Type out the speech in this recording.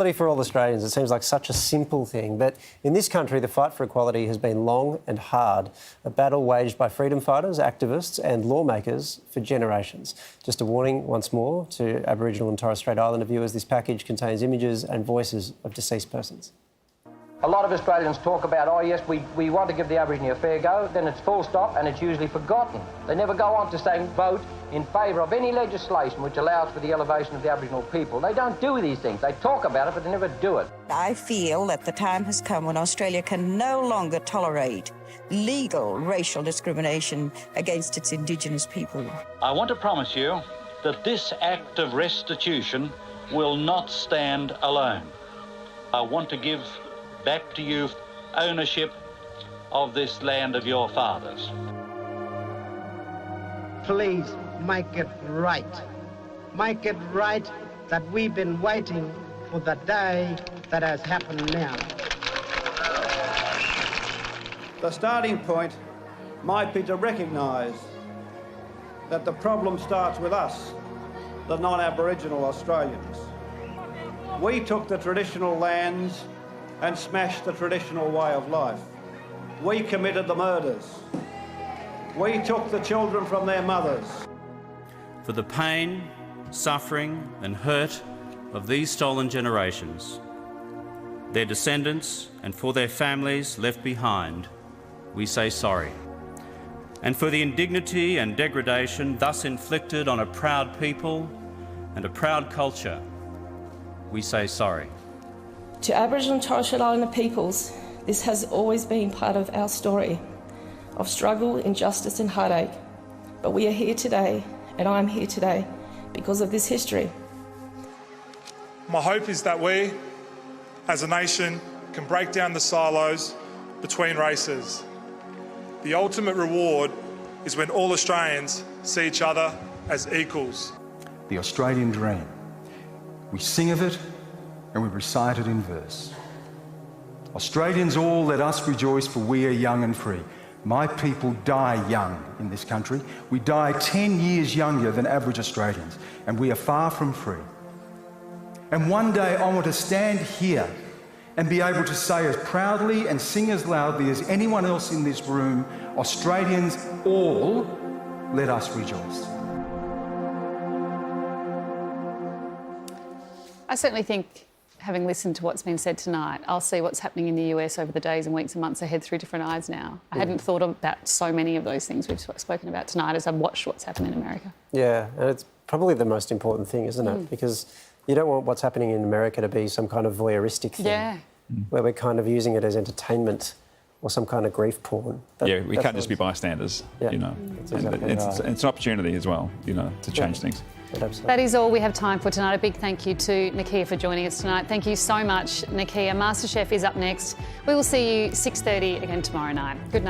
Equality for all Australians, it seems like such a simple thing, but in this country the fight for equality has been long and hard, a battle waged by freedom fighters, activists and lawmakers for generations. Just a warning once more to Aboriginal and Torres Strait Islander viewers, this package contains images and voices of deceased persons. A lot of Australians talk about, oh yes, we want to give the Aborigine a fair go, then it's full stop and it's usually forgotten. They never go on to say vote in favour of any legislation which allows for the elevation of the Aboriginal people. They don't do these things. They talk about it, but they never do it. I feel that the time has come when Australia can no longer tolerate legal racial discrimination against its Indigenous people. I want to promise you that this act of restitution will not stand alone. I want to give back to you ownership of this land of your fathers. Please make it right. Make it right that we've been waiting for the day that has happened now. The starting point might be to recognise that the problem starts with us, the non-Aboriginal Australians. We took the traditional lands and smashed the traditional way of life. We committed the murders. We took the children from their mothers. For the pain, suffering and hurt of these stolen generations, their descendants and for their families left behind, we say sorry. And for the indignity and degradation thus inflicted on a proud people and a proud culture, we say sorry. To Aboriginal and Torres Strait Islander peoples, this has always been part of our story of struggle, injustice and heartache. But we are here today, and I am here today because of this history. My hope is that we, as a nation, can break down the silos between races. The ultimate reward is when all Australians see each other as equals. The Australian dream. We sing of it and we recite it in verse. Australians all, let us rejoice, for we are young and free. My people die young in this country. We die 10 years younger than average Australians, and we are far from free. And one day I want to stand here and be able to say as proudly and sing as loudly as anyone else in this room, Australians all, let us rejoice. I certainly think, having listened to what's been said tonight, I'll see what's happening in the US over the days and weeks and months ahead through different eyes now. I hadn't thought about so many of those things we've spoken about tonight as I've watched what's happened in America. Yeah, and it's probably the most important thing, isn't it? Because you don't want what's happening in America to be some kind of voyeuristic thing where we're kind of using it as entertainment or some kind of grief porn. We can't just be bystanders, you know. It's an opportunity as well, you know, to change things. That is all we have time for tonight. A big thank you to Nakia for joining us tonight. Thank you so much, Nakia. MasterChef is up next. We will see you 6:30 again tomorrow night. Good night.